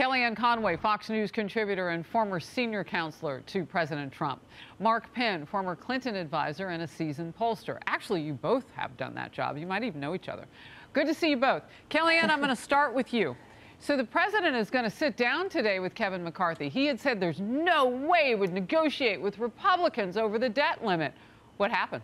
Kellyanne Conway, Fox News contributor and former senior counselor to President Trump. Mark Penn, former Clinton advisor and a seasoned pollster. Actually, you both have done that job. You might even know each other. Good to see you both. Kellyanne, I'm going to start with you. So the president is going to sit down today with Kevin McCarthy. He had said there's no way he would negotiate with Republicans over the debt limit. What happened?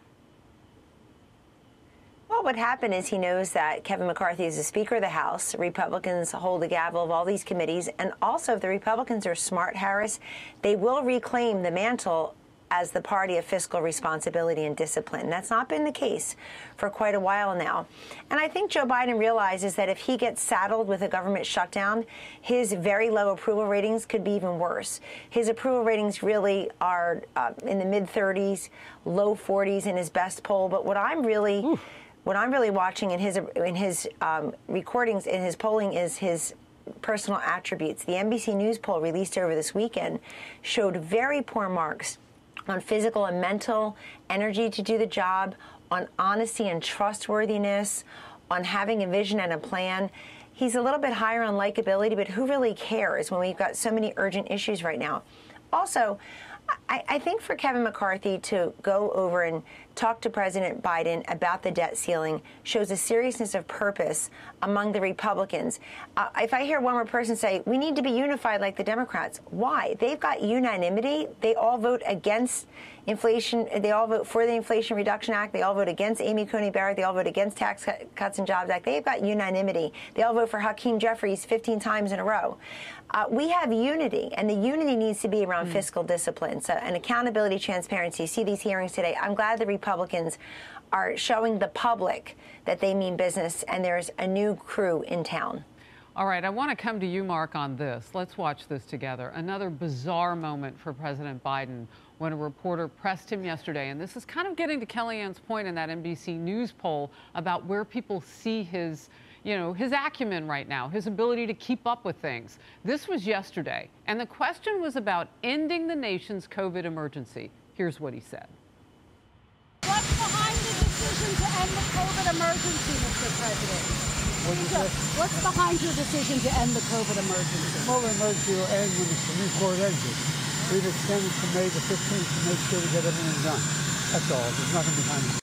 Well, what happened is he knows that Kevin McCarthy is the Speaker of the House. Republicans hold the gavel of all these committees. And also, if the Republicans are smart, Harris, they will reclaim the mantle as the party of fiscal responsibility and discipline. That's not been the case for quite a while now. And I think Joe Biden realizes that if he gets saddled with a government shutdown, his very low approval ratings could be even worse. His approval ratings really are in the mid-30s, low 40s in his best poll. But what I'm really watching in his recordings, in his polling, is his personal attributes. The NBC News poll released over this weekend showed very poor marks on physical and mental energy to do the job, on honesty and trustworthiness, on having a vision and a plan. He's a little bit higher on likability, but who really cares when we've got so many urgent issues right now? Also, I think for Kevin McCarthy to go over and talk to President Biden about the debt ceiling shows a seriousness of purpose among the Republicans. If I hear one more person say, we need to be unified like the Democrats, why? They've got unanimity. They all vote against inflation. They all vote for the Inflation Reduction Act. They all vote against Amy Coney Barrett. They all vote against Tax Cuts and Jobs Act. They've got unanimity. They all vote for Hakeem Jeffries 15 times in a row. We have unity, and the unity needs to be around fiscal discipline. So, and accountability, transparency. You see these hearings today. I'm glad the Republicans are showing the public that they mean business, and there's a new crew in town. All right, I want to come to you, Mark, on this. Let's watch this together. Another bizarre moment for President Biden when a reporter pressed him yesterday, and this is kind of getting to Kellyanne's point in that NBC News poll about where people see his his acumen right now, his ability to keep up with things. This was yesterday, and the question was about ending the nation's COVID emergency. Here's what he said. What's behind the decision to end the COVID emergency, Mr. President? What's behind your decision to end the COVID emergency? Well, the emergency will end when the Supreme Court ends it. We've extended to May the 15th to make sure we get everything done. That's all. There's nothing behind it.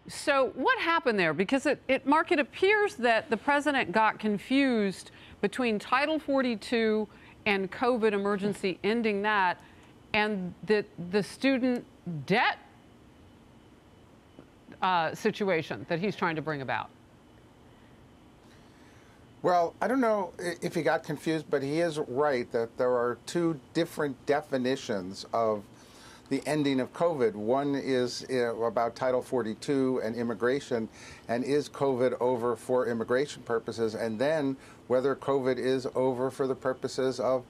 So what happened there? Because Mark, it appears that the president got confused between Title 42 and COVID emergency, ending that, and the student debt situation that he's trying to bring about. Well, I don't know if he got confused, but he is right that there are two different definitions of the ending of COVID. One is about Title 42 and immigration, and is COVID over for immigration purposes, and then whether COVID is over for the purposes of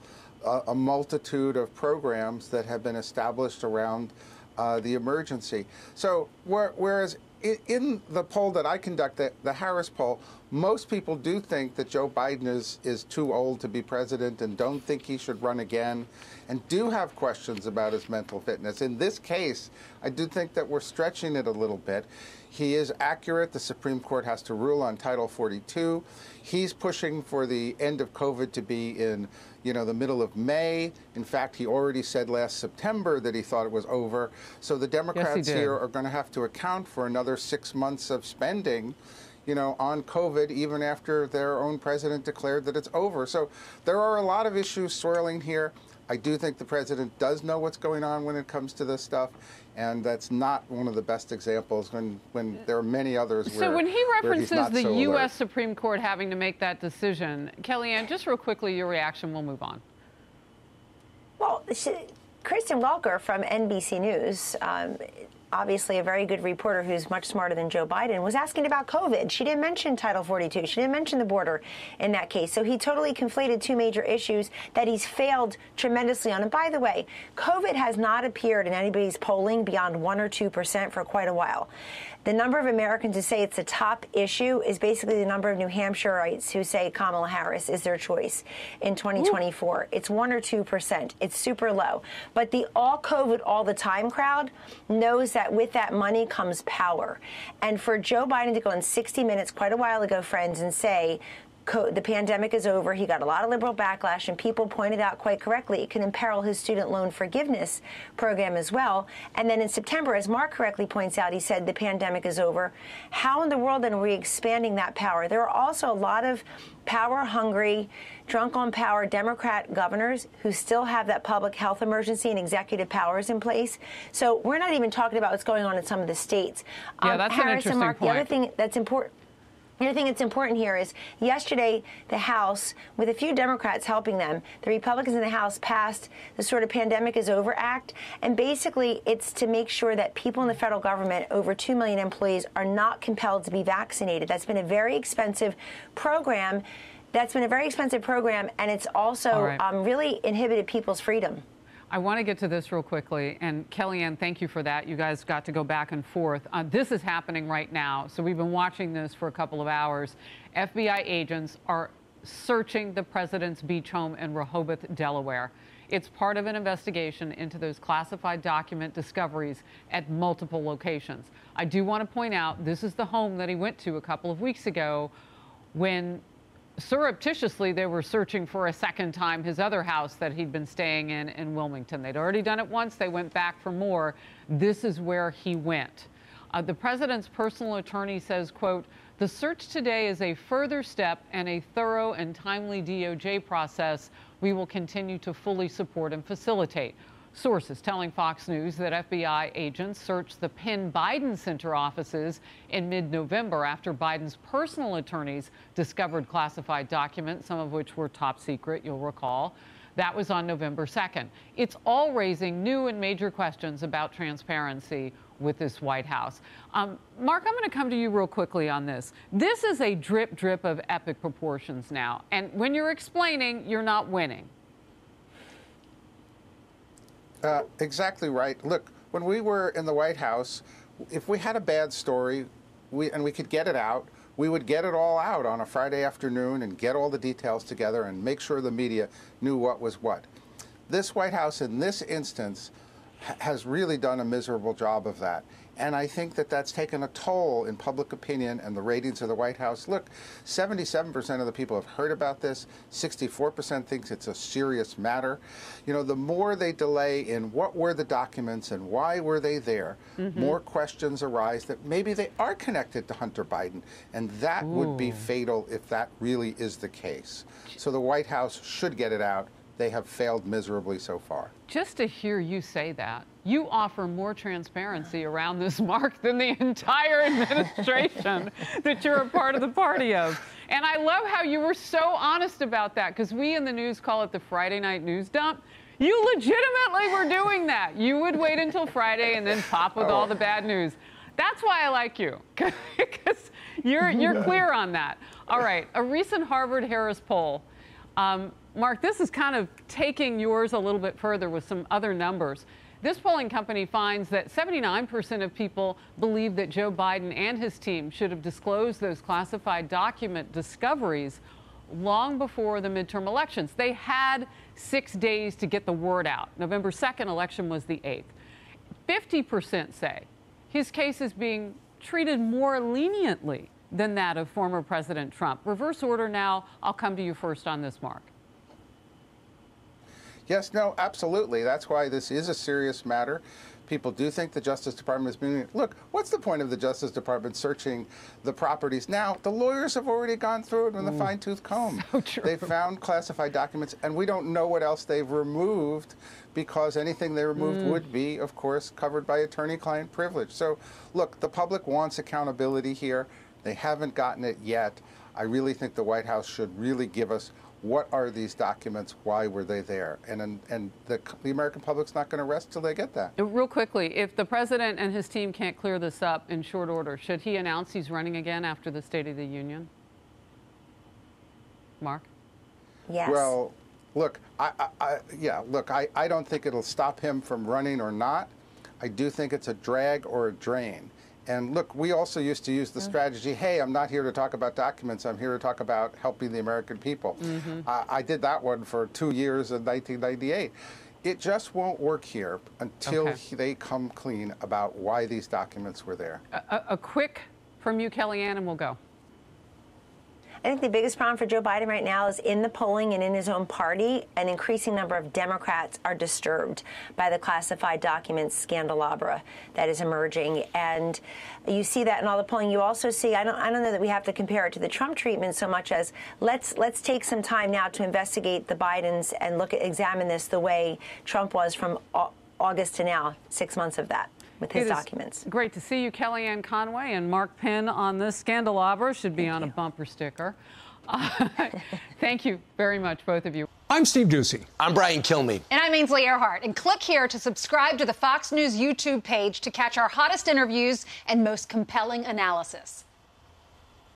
a multitude of programs that have been established around the emergency. So whereas in the poll that I conducted, the Harris poll, most people do think that Joe Biden is too old to be president and don't think he should run again, and do have questions about his mental fitness. In this case, I do think that we're stretching it a little bit. He is accurate. The Supreme Court has to rule on Title 42. He's pushing for the end of COVID to be in, the middle of May. In fact, he already said last September that he thought it was over. So the Democrats here are going to have to account for another 6 months of spending, on COVID, even after their own president declared that it's over. So there are a lot of issues swirling here. I do think the president does know what's going on when it comes to this stuff, and that's not one of the best examples when there are many others where So when he references the so U.S. Supreme Court having to make that decision, Kellyanne, just real quickly, your reaction, we'll move on. Well, Kristen Welker from NBC News, obviously a very good reporter who's much smarter than Joe Biden, was asking about COVID. She didn't mention Title 42. She didn't mention the border in that case. So he totally conflated two major issues that he's failed tremendously on. And by the way, COVID has not appeared in anybody's polling beyond 1 or 2% for quite a while. The number of Americans who say it's a top issue is basically the number of New Hampshireites who say Kamala Harris is their choice in 2024. It's 1 or 2%. It's super low. But the all COVID all the time crowd knows that with that money comes power. And for Joe Biden to go on 60 Minutes quite a while ago, friends, and say the pandemic is over. He got a lot of liberal backlash, and people pointed out quite correctly it can imperil his student loan forgiveness program as well. And then in September, as Mark correctly points out, he said the pandemic is over. How in the world then are we expanding that power? There are also a lot of power-hungry, drunk on power Democrat governors who still have that public health emergency and executive powers in place. So we're not even talking about what's going on in some of the states. Yeah, that's Harris an interesting and Mark, point. The other thing that's important. The other thing that's important here is yesterday, the House, with a few Democrats helping them, the Republicans in the House passed the sort of Pandemic is Over Act. And basically, it's to make sure that people in the federal government, over 2 million employees, are not compelled to be vaccinated. That's been a very expensive program. And it's also really inhibited people's freedom. I want to get to this real quickly, and Kellyanne, thank you for that. You guys got to go back and forth. This is happening right now, so we've been watching this for a couple of hours. FBI agents are searching the president's beach home in Rehoboth, Delaware. It's part of an investigation into those classified document discoveries at multiple locations. I do want to point out, this is the home that he went to a couple of weeks ago when surreptitiously they were searching for a second time his other house that he'd been staying in Wilmington. They'd already done it once. They went back for more. This is where he went. The president's personal attorney says, quote, "The search today is a further step and a thorough and timely DOJ process we will continue to fully support and facilitate." Sources telling Fox News that FBI agents searched the Penn Biden Center offices in mid-November after Biden's personal attorneys discovered classified documents, some of which were top secret, you'll recall. That was on November 2nd. It's all raising new and major questions about transparency with this White House. Mark, I'm going to come to you real quickly on this. This is a drip of epic proportions now. And when you're explaining, you're not winning. Exactly right. Look, when we were in the White House, if we had a bad story and we could get it out, we would get it all out on a Friday afternoon and get all the details together and make sure the media knew what was what. This White House, in this instance, has really done a miserable job of that. And I think that that's taken a toll in public opinion and the ratings of the White House. Look, 77% of the people have heard about this. 64% thinks it's a serious matter. You know, the more they delay in what were the documents and why were they there, more questions arise that maybe they are connected to Hunter Biden. And that would be fatal if that really is the case. So the White House should get it out. They have failed miserably so far. Just to hear you say that, you offer more transparency around this, Mark, than the entire administration that you're a part of the party of. And I love how you were so honest about that, because we in the news call it the Friday night news dump. You legitimately were doing that. You would wait until Friday and then pop with all the bad news. That's why I like you, because you're clear on that. All right, a recent Harvard-Harris poll. Mark, this is kind of taking yours a little bit further with some other numbers. This polling company finds that 79% of people believe that Joe Biden and his team should have disclosed those classified document discoveries long before the midterm elections. They had 6 days to get the word out. November 2nd election was the 8th. 50% say his case is being treated more leniently than that of former President Trump. Reverse order now. I'll come to you first on this, Mark. Yes, no, absolutely. That's why this is a serious matter. People do think the Justice Department is being... Look, what's the point of the Justice Department searching the properties now? The lawyers have already gone through it with a fine-tooth comb. So true. They found classified documents, and we don't know what else they've removed, because anything they removed would be, of course, covered by attorney-client privilege. So, look, the public wants accountability here. They haven't gotten it yet. I really think the White House should really give us what are these documents, why were they there? And the American public's not going to rest till they get that. Real quickly, if the president and his team can't clear this up in short order, should he announce he's running again after the State of the Union? Mark? Yes. Well, look, I don't think it'll stop him from running or not. I do think it's a drag or a drain. And look, we also used to use the strategy, hey, I'm not here to talk about documents, I'm here to talk about helping the American people. I did that one for 2 years in 1998. It just won't work here until they come clean about why these documents were there. A quick from you, Kellyanne, and we'll go. I think the biggest problem for Joe Biden right now is in the polling and in his own party. An increasing number of Democrats are disturbed by the classified documents scandalabra that is emerging. And you see that in all the polling. You also see, I don't know that we have to compare it to the Trump treatment so much as let's take some time now to investigate the Bidens and examine this the way Trump was from August to now, 6 months of that. With his documents. Great to see you, Kellyanne Conway, and Mark Penn on this scandalabra should be on a bumper sticker. Thank you very much, both of you. I'm Steve Doocy. I'm Brian Kilmeade. And I'm Ainsley Earhart. And click here to subscribe to the Fox News YouTube page to catch our hottest interviews and most compelling analysis.